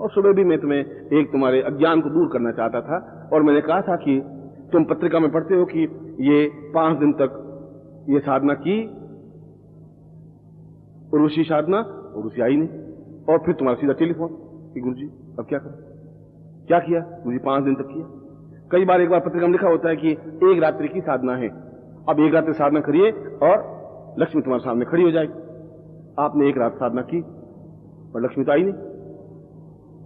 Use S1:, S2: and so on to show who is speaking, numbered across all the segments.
S1: और सुबह भी मैं तुम्हें एक तुम्हारे अज्ञान को दूर करना चाहता था, और मैंने कहा था कि तुम पत्रिका में पढ़ते हो कि ये 5 दिन तक ये साधना की, उर्वशी साधना, उर्वशी आई नहीं, और फिर तुम्हारा सीधा टेलीफोन कि गुरुजी अब क्या करें, क्या किया गुरुजी? 5 दिन तक किया। कई बार एक बार पत्रिका में लिखा होता है कि 1 रात्रि की साधना है, अब 1 रात्रि साधना करिए और लक्ष्मी तुम्हारे सामने खड़ी हो जाएगी। आपने 1 रात साधना की और लक्ष्मी तो आई नहीं।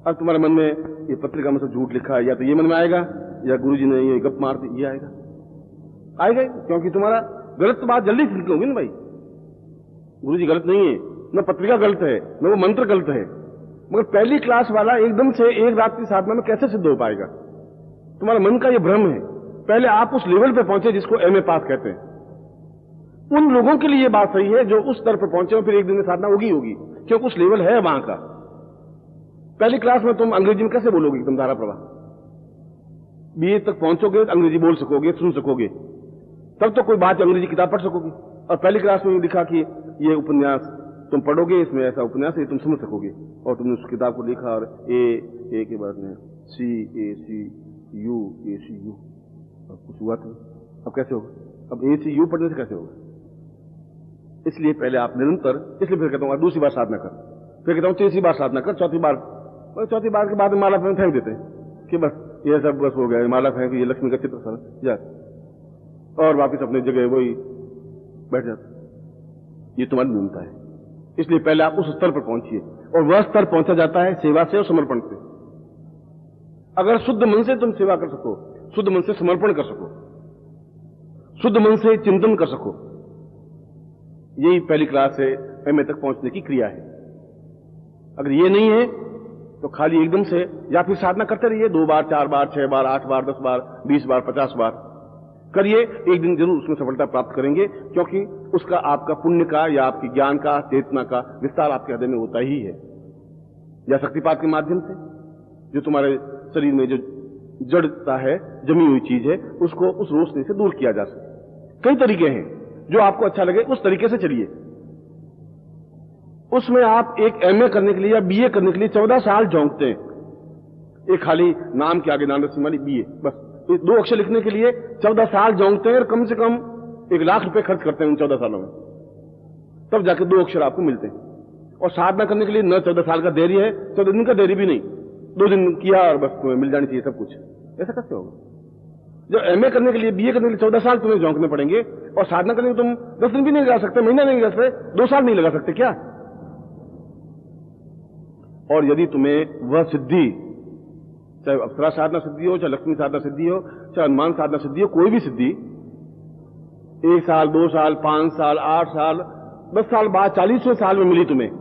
S1: अब तुम्हारे मन में ये पत्रिका में सब झूठ लिखा है, या तो ये मन में आएगा या गुरुजी ने ये गप मार दी, ये आएगा आएगा, क्योंकि तुम्हारा गलत बात जल्दी से निकलोगी ना भाई। गुरुजी गलत नहीं है, न पत्रिका गलत है, न वो मंत्र गलत है, मगर पहली क्लास वाला एकदम से 1 रात की साधना में कैसे सिद्ध हो पाएगा? तुम्हारे मन का ये भ्रम है। पहले आप उस लेवल पे पहुंचे जिसको एमए पास कहते हैं। उन लोगों के लिए ये बात सही है जो उस स्तर पर पहुंचे, फिर एक दिन में साधना होगी क्योंकि उस लेवल है वहां का। पहली क्लास में तुम अंग्रेजी में कैसे बोलोगे एकदम धारा प्रवाह? बीए तक पहुंचोगे तो अंग्रेजी बोल सकोगे, सुन सकोगे, तब तो कोई बात अंग्रेजी किताब पढ़ सकोगे। और पहली क्लास में लिखा कि ये उपन्यास तुम पढ़ोगे, इसमें ऐसा उपन्यास है, तुम समझ सकोगे, और तुमने उस किताब को देखा और ए के बाद में सी ए सी यू ए सी यू, अब कुछ हुआ तो अब कैसे होगा? अब ए सी यू पढ़ने से कैसे होगा? इसलिए पहले आप निरंतर, इसलिए फिर कहता हूं दूसरी बार साधना कर, फिर कहता हूं तीसरी बार साधना कर, चौथी बार के बाद में माला फेंक देते हैं कि बस ये सब बस हो गया, माला फेंक, ये लक्ष्मी का चित्र सर जा, और वापिस अपनी जगह वही बैठ जाते। ये तुम्हारी न्यूनता है। इसलिए पहले आप उस स्तर पर पहुंचिए, और वह स्तर पहुंचा जाता है सेवा से और समर्पण से। अगर शुद्ध मन से तुम सेवा कर सको, शुद्ध मन से समर्पण कर सको, शुद्ध मन से चिंतन कर सको, यही पहली क्लास से एमए तक पहुंचने की क्रिया है। अगर ये नहीं है तो खाली एकदम से, या फिर साधना करते रहिए 2 बार 4 बार 6 बार 8 बार 10 बार 20 बार 50 बार करिए, एक दिन जरूर उसमें सफलता प्राप्त करेंगे, क्योंकि उसका आपका पुण्य का या आपकी ज्ञान का, चेतना का विस्तार आपके हृदय में होता ही है। या शक्तिपात के माध्यम से जो तुम्हारे शरीर में जो जड़ता है, जमी हुई चीज है, उसको उस रोशनी से दूर किया जा सके। कई तरीके हैं, जो आपको अच्छा लगे उस तरीके से चलिए। उसमें आप एक एमए करने के लिए या बीए करने के लिए 14 साल झोंकते हैं। एक खाली नाम के आगे नाम वाली बीए, बस 2 अक्षर लिखने के लिए 14 साल झोंकते हैं, और कम से कम 1 लाख रुपए खर्च करते हैं उन 14 सालों में, तब जाके 2 अक्षर आपको मिलते हैं। और साधना करने के लिए न 14 साल का देरी है, 14 दिन का देरी भी नहीं, 2 दिन किया और बस तुम्हें मिल जानी चाहिए सब कुछ। ऐसा कैसे होगा? जो एमए करने के लिए, बीए करने के लिए 14 साल तुम्हें झोंकने पड़ेंगे, और साधना करने के तुम 10 दिन भी नहीं लगा सकते, महीना नहीं लगा सकते, 2 साल नहीं लगा सकते क्या? और यदि तुम्हें वह सिद्धि, चाहे अप्सरा साधना सिद्धि हो, चाहे लक्ष्मी साधना सिद्धि हो, चाहे हनुमान साधना सिद्धि हो, कोई भी सिद्धि 1 साल 2 साल 5 साल 8 साल 10 साल बाद 40वें साल में मिली तुम्हें,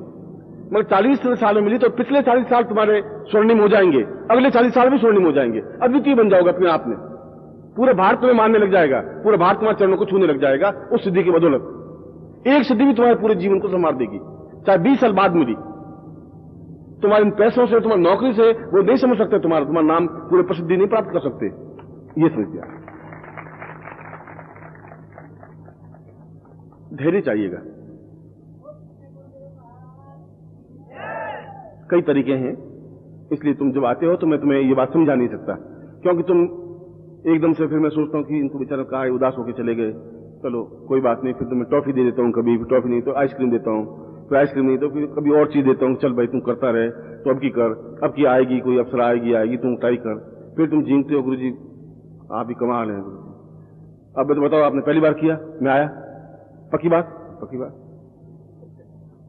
S1: मगर 40वें साल में मिली तो पिछले 40 साल तुम्हारे स्वर्णिम हो जाएंगे, अगले 40 साल भी स्वर्णिम हो जाएंगे, अद्वितीय बन जाओगे अपने आप में। पूरे भारत तुम्हें मानने लग जाएगा, पूरा भारत तुम्हारे चरणों को छूने लग जाएगा उस सिद्धि की बदौलत। एक सिद्धि भी तुम्हारे पूरे जीवन को संवार देगी, चाहे 20 साल बाद मिली। तुम्हारे इन पैसों से, तुम्हारी नौकरी से वो नहीं समझ सकते, तुम्हारा नाम पूरे प्रसिद्धि नहीं प्राप्त कर सकते। ये समझ गया। धैर्य चाहिएगा। कई तरीके हैं, इसलिए तुम जब आते हो तो मैं तुम्हें ये बात समझा नहीं सकता, क्योंकि तुम एकदम से, फिर मैं सोचता हूं कि इनको बेचारा कहा है, उदास होकर चले गए, चलो कोई बात नहीं, फिर तुम्हें टॉफी दे देता हूं, कभी टॉफी नहीं तो आइसक्रीम देता हूं, फिर आइसक्रीम नहीं तो फिर कभी और चीज देता हूं, चल भाई तुम करता रहे, तो अब की कर, अब की आएगी, कोई अफसर आएगी तुम ट्राई कर, फिर तुम जीतते हो। गुरुजी आप ही कमाल है गुरुजी। अब तो बताओ, आपने पहली बार किया, मैं आया, पक्की बात।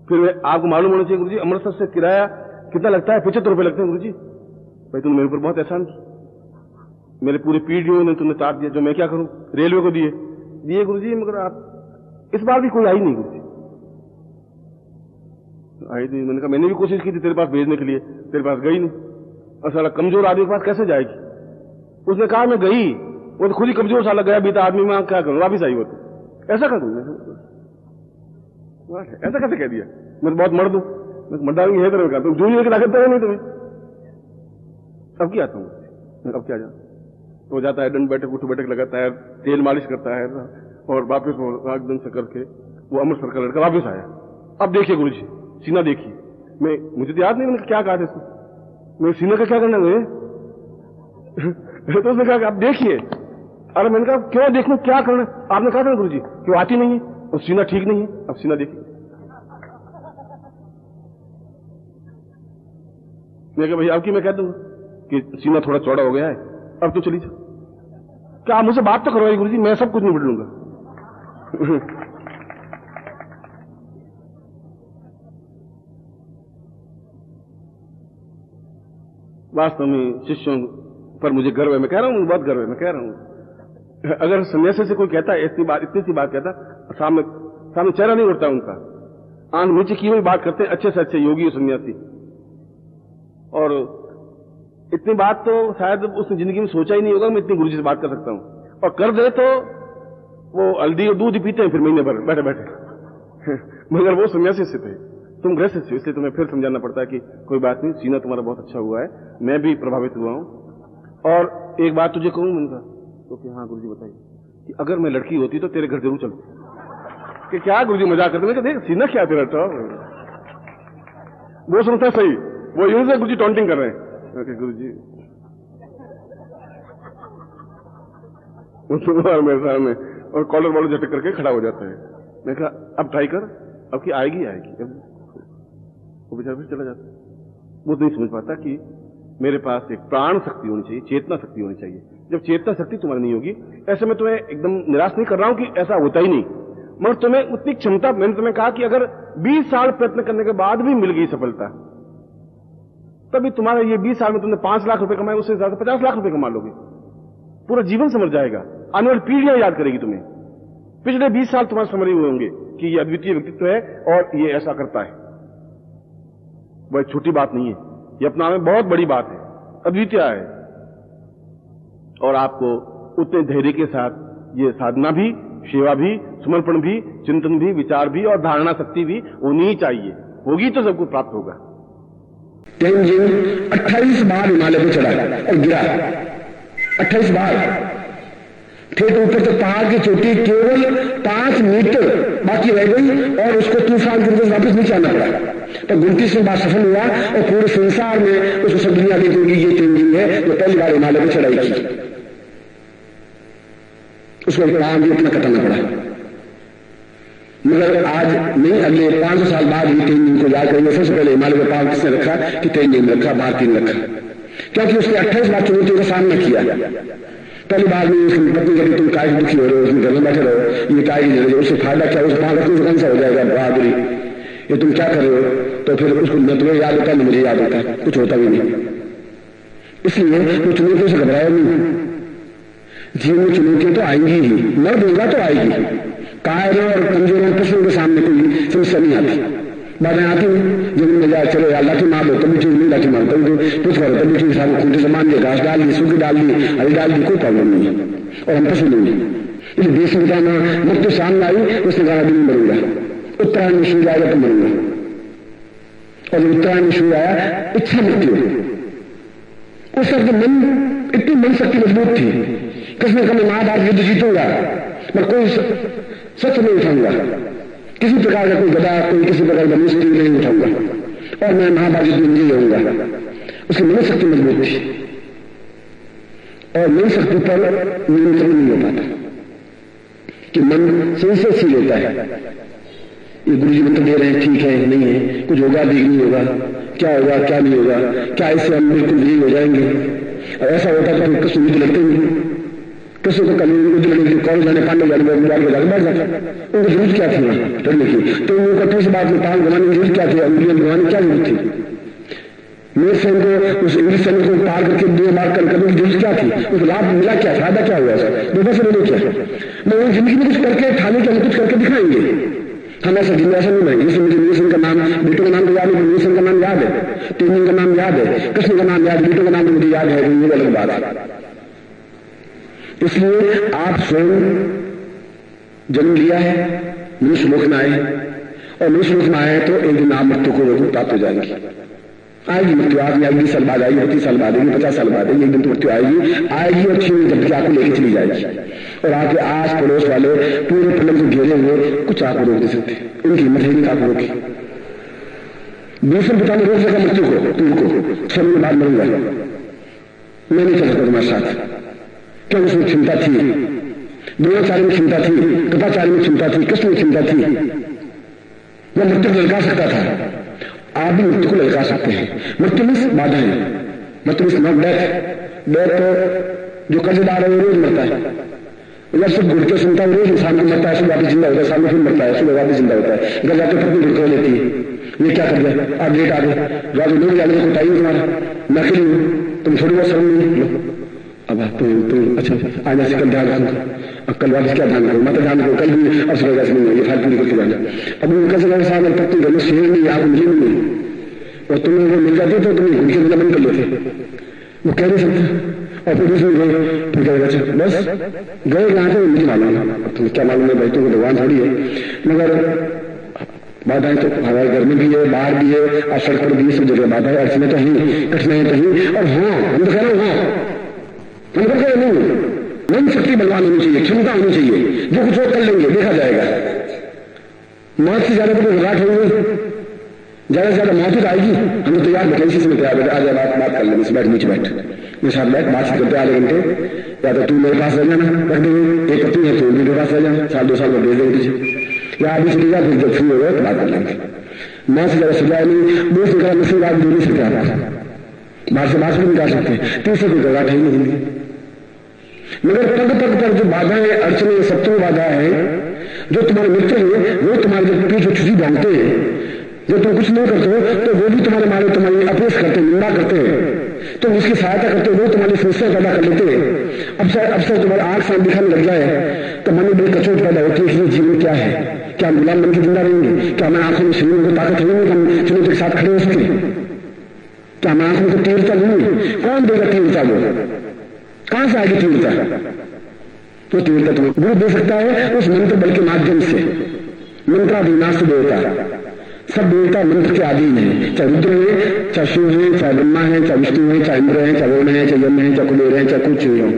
S1: फिर आपको मालूम होना चाहिए, गुरुजी अमृतसर से किराया कितना लगता है? 75 रुपए लगते हैं। गुरुजी भाई तुमने मेरे ऊपर बहुत एहसान, मेरे पूरी पीढ़ियों ने तुमने तार दिया, जो मैं क्या करूं? रेलवे को दिए गुरुजी, मगर आप इस बार भी कोई आई नहीं। गुरुजी आई नहीं, मैंने कहा मैंने भी कोशिश की थी तेरे पास भेजने के लिए, तेरे पास गई नहीं, और साला कमजोर आदमी के पास कैसे जाएगी? उसने कहा मैं गई, वो तो खुद ही कमजोर साला गया बीता आदमी, में क्या करूं, वापिस आई। वो तो ऐसा कर दूंगा, ऐसा कैसे कह दिया? मैं तो बहुत मर्द हूं, मैं मर्दानी है तेरे का, तुम जूनियर की ताकत है नहीं तुम्हें। अब क्या आता हूं, अब क्या जाता तो जाता है, दंड बैठक उठ बैठक लगाता है, तेल मालिश करता है, और वापिस एकदम से करके वो अमृतसर का लड़का वापिस आया। अब देखिए गुरुजी सीना देखिए, मुझे तो याद नहीं मैंने क्या कहा था इसको, मैं सीना का क्या करना है? तो उसने कहा आप देखिए। अरे मैंने कहा क्यों देखूं, क्या करना? आपने कहा था गुरु जी कि वो आती नहीं है और सीना ठीक नहीं है। अब सीना देखिए। मैं कहा भैया आपकी मैं कह दूंगा कि सीना थोड़ा चौड़ा हो गया है, अब तो चली जाओ। क्या आप मुझसे बात तो करवाइए गुरु जी, मैं सब कुछ निपट लूंगा। वास्तव में शिष्यों पर मुझे गर्व है, मैं कह रहा हूं, बहुत गर्व है, मैं कह रहा हूं। अगर सन्यासी से कोई कहता है इतनी सी बात कहता, सामने चेहरा नहीं उठता उनका, आंख नीचे की हुई बात करते हैं अच्छे से अच्छे योगी और सन्यासी। और इतनी बात तो शायद उसने जिंदगी में सोचा ही नहीं होगा मैं इतनी गुरुजी से बात कर सकता हूं। और कर दे तो वो हल्दी और दूध ही पीते हैं फिर महीने भर बैठे बैठे। मगर वो सन्यासी से थे, तुम गृहस्थ हो, इसलिए तुम्हें फिर समझाना पड़ता है कि कोई बात नहीं, सीना तुम्हारा बहुत अच्छा हुआ है, मैं भी प्रभावित हुआ हूं। और एक बात तुझे कहूं मैंने कहा तो कि हाँ गुरुजी बताइए, कि अगर मैं लड़की होती तो तेरे घर जरूर चलती। कि क्या गुरुजी मजाक करते? मैं देख सीना क्या तेरा तो वो सुनता सही, वो यूं से गुरुजी टॉन्टिंग कर रहे हैं। गुरुजी मेरे सामने और कॉलर वॉलर झटक करके खड़ा हो जाता है। मैं कहा अब ट्राई कर, अब की आएगी। वो बेचारा फिर चला जाता है। वो नहीं समझ पाता कि मेरे पास एक प्राण शक्ति होनी चाहिए, चेतना शक्ति होनी चाहिए। जब चेतना शक्ति तुम्हारी नहीं होगी, ऐसे में तुम्हें एकदम निराश नहीं कर रहा हूं कि ऐसा होता ही नहीं, मगर तुम्हें उतनी क्षमता, मैंने तुम्हें कहा कि अगर 20 साल प्रयत्न करने के बाद भी मिल गई सफलता, तभी तुम्हारा ये 20 साल में तुमने 5 लाख रुपए कमाए, उससे ज्यादा 50 लाख रुपए कमा लोगे। पूरा जीवन समझ जाएगा, आने वाली पीढ़ियां याद करेगी तुम्हें। पिछले 20 साल तुम्हारे समझ हुए होंगे कि ये अद्वितीय व्यक्तित्व है और ये ऐसा करता है। वह छोटी बात नहीं है, ये अपना में बहुत बड़ी बात है, अद्वितीय है। और आपको उतने धैर्य के साथ ये साधना भी, सेवा भी, समर्पण भी, चिंतन भी, विचार भी और धारणा शक्ति भी होनी ही चाहिए। होगी तो सबको प्राप्त होगा।
S2: तेंजिन 28 बार हिमालय पे चढ़ा और गिरा, 28 बार। फिर ऊपर तक पहाड़ की चोटी केवल 5 मीटर बाकी रह गई और उसको तूफान की वजह से वापस नीचे आना पड़ा। तो 29 बार सफल हुआ और पूरे संसार में उसको सब दुनिया देखेगी ये तेंजिन है जो पहली बार हिमालय पे चढ़ाई की। उसको काम भी इतना कटाना पड़ा। मगर आज नहीं, अगले 500 साल बाद ही तेंजिन को याद करेंगे। सबसे पहले हिमालय में पांव किसने रखा? कि तेंजिन रखा, भारती ने रखा, क्योंकि उसने 28 बार चुनौतियों का सामना किया। पहली बार में उसकी पत्नी कभी तुम काय दुखी हो रहे हो, उसमें घर में बैठे रहो, ये काय की उससे फायदा क्या? उस पांव रखने से कौन सा हो जाएगा बहादुरी? ये तुम क्या कर रहे हो? तो फिर उसको न तुम्हें याद होता है न मुझे याद होता है, कुछ होता भी नहीं। इसलिए तो चुनौतियों से घबराया नहीं। जीवन में चुनौतियां तो आएंगी ही, मर्द होगा तो आएगी। कायरों और कमजोरों पशुओं के सामने कोई समस्या नहीं आती। बातें आती हैं जमीन में जाए, चलो यार लाठी मार दो, तभी चीज नहीं, लाठी मार तभी कुछ करो, तभी चीज खूंटे से मान दिया, घास डाल दी, सूखी डाल दी, हरी डाल दी, कोई प्रॉब्लम नहीं है। और हम पशु नहीं है। इसलिए देश में बताना मृत्यु सामने आई, उसने कहा अभी नहीं मरूंगा, उत्तरायण में सूर्य आएगा तो मरूंगा। और जब उत्तरायण में सूर्य आया, इच्छा मृत्यु, उस वक्त मन, इतनी मन शक्ति मजबूत थी। कृष्ण का मैं महाभारत युद्ध जीतूंगा, मैं कोई सच नहीं उठाऊंगा, किसी प्रकार का कोई गदा, कोई किसी प्रकार का मुस्ती नहीं उठाऊंगा और मैं महाभारत युद्ध में विजयी होऊंगा। उसकी मन शक्ति मजबूत थी और मन शक्ति पर नियंत्रण नहीं हो पाता कि मन संशयशील होता है। ये गुरुजी मंत्र दे रहे हैं, ठीक है नहीं है, कुछ होगा भी नहीं होगा, क्या होगा क्या नहीं होगा, क्या इससे हम बिल्कुल विजयी हो जाएंगे? और ऐसा होता तो फिर कृष्ण युद्ध लड़ते नहीं। कृष्ण को कभी युद्ध लड़ने के लिए कौन जाने, पांडव जाने में जाकर बैठ जाता। उनको जरूरत क्या थी लड़ने की? तो उनको 28 बार में पांव गंवाने की जरूरत क्या थी? अंगुलियां गंवाने क्या जरूरत थी? मेरे सैन को, उस इंग्लिश सैन को पार करके 2 बार करने की जरूरत क्या थी? उसको लाभ मिला क्या? फायदा क्या हुआ? दो से मिले क्या? मैं उन जिंदगी में कुछ करके थाने के हम कुछ करके दिखाएंगे। हम ऐसा जिंदगी नहीं बनाएंगे। जैसे मुझे नीलसन का नाम, बेटों का नाम तो याद नहीं, नीलसन का नाम याद है, तेंजिन का नाम याद है, कृष्ण का नाम याद, बेटों का नाम मुझे याद है, ये अलग बात है। इसलिए आप स्वयं जन्म लिया है, मनुष्य लोक में आए और मनुष्य लोक में आए तो एक दिन आप मृत्यु को रोग प्राप्त हो जाएंगे। आएगी मृत्यु, आदमी आएगी, 20 साल बाद आएगी, 25 साल बाद आएगी, 50 साल बाद आएगी, एक दिन तो मृत्यु आएगी और छीन जबकि आपको लेके चली जाएगी। और आपके आस पड़ोस वाले पूरे प्रलंब को घेरे हुए कुछ आपको रोक दे सकते, उनकी हिम्मत है नहीं आपको रोके। दूसरे पिता ने रोक सका मृत्यु को, तुमको 6 महीने बाद मरूंगा, मैं नहीं चल सकता तुम्हारे साथ, क्यों उसमें क्षमता थी, द्रोणाचार्य में क्षमता थी, कृपाचार्य में क्षमता थी, कृष्ण में क्षमता थी, वह मृत्यु को ललका सकता था। आप भी मृत्यु को ललका सकते हैं। मृत्यु में बाधा है, मृत्यु में नॉट डेथ। डेथ जो कर्जदार है वो रोज मरता है, जब सब घुटके सुनता है रोज इंसान को मरता है, सुबह वापिस जिंदा होता है, शाम में फिर मरता है, सुबह वापिस जिंदा होता है। घर जाकर पत्नी घुटके लेती है, ये क्या कर दिया, आप लेट आ गए, रात में 9 बजे आने को टाइम तुम्हारा, मैं अकेली हूँ, तुम थोड़ी बहुत शर्म नहीं। अब तुम अच्छा आज ऐसे कल ध्यान रखो, कल वापस क्या ध्यान रखो, मैं तो ध्यान रखो, कल भी अब सुबह ऐसे नहीं, ये फालतू निकल के जाना। अब उनका से सामने पत्नी घर में शेर नहीं, आपको मिली नहीं, और तुम्हें वो मिल जाती तो तुम्हें घुटके मिलना बंद कर लेते, वो कह नहीं सकते। और फिर उसमें गए, फिर कहेगा अच्छा बस गए कहाँ थे मुझे मालूम है, तुम्हें क्या मालूम है भाई, तुमको भगवान थोड़ी है। मगर बाधाएं तो हमारे घर में भी है, बाहर भी है, और सड़क पर भी, सब जगह बाधाएं अड़चने तो ही, कठिनाई तो ही। और हाँ हम तो कह रहे हैं, हाँ हम तो कह रहे नहीं, मन शक्ति बलवान होनी चाहिए, क्षमता होनी चाहिए, जो कुछ और कर लेंगे देखा जाएगा। मौत से ज्यादा तो घबराहट होंगे, ज्यादा से ज्यादा मौत ही आएगी। हम तो तैयार बैठे, इसी समय तैयार बैठे, आज बात कर लेंगे, बैठ नीचे बैठ, मेरे साथ बैठ, बात करते आधे घंटे, या तो तू मेरे पास रह जाना, रख देंगे, एक पत्नी है तो मेरे पास रह जाना, 1-2 साल में भेज देंगे तुझे, या अभी चली जा, फिर जब फ्री हो गए तो बात कर लेंगे। माँ से ज्यादा सजाए नहीं, दोस्त निकाला मुझसे बात दूरी से क्या बाहर से बात भी निकाल सकते हैं, तीसरे कोई गवाट है नहीं। मगर पग पग पर जो बाधा है, अड़चने, शत्रु बाधा है, जो तुम्हारे मित्र हैं वो तुम्हारे जो पीछे छुट्टी भागते हैं, जो तुम कुछ नहीं करते हो तो वो भी तुम्हारे मारे तुम्हारी अपेश करते, निंदा करते हैं, तुम उसकी सहायता करते हो, वो तुम्हारी समस्या पैदा कर लेते हैं। अवसर तुम्हारे आंख सामने दिखाने लग जाए तो मन में बड़ी कचोट पैदा होती है कि जीवन क्या है, क्या हम गुलाम बन के जिंदा रहेंगे, क्या हमारे आंखों में शरीर को ताकत होगी, हम चुनौती के साथ खड़े हो सकते हैं, क्या हमारे आंखों को तीव्रता नहीं, कौन देगा तीव्रता, वो कहां से आएगी तीव्रता, तो तीव्रता तुम्हें गुरु दे सकता है उस मंत्र बल के माध्यम से। मंत्राधीनास्ति देवता, सब देवता मंत्र के अधीन है, चाहे रुद्र है, चाहे शिव है, चाहे ब्रह्मा है, चाहे विष्णु है, चाहे इंद्र है, चाहे वरुण है, चाहे यम है, चाहे कुबेर है, चाहे कुछ हो।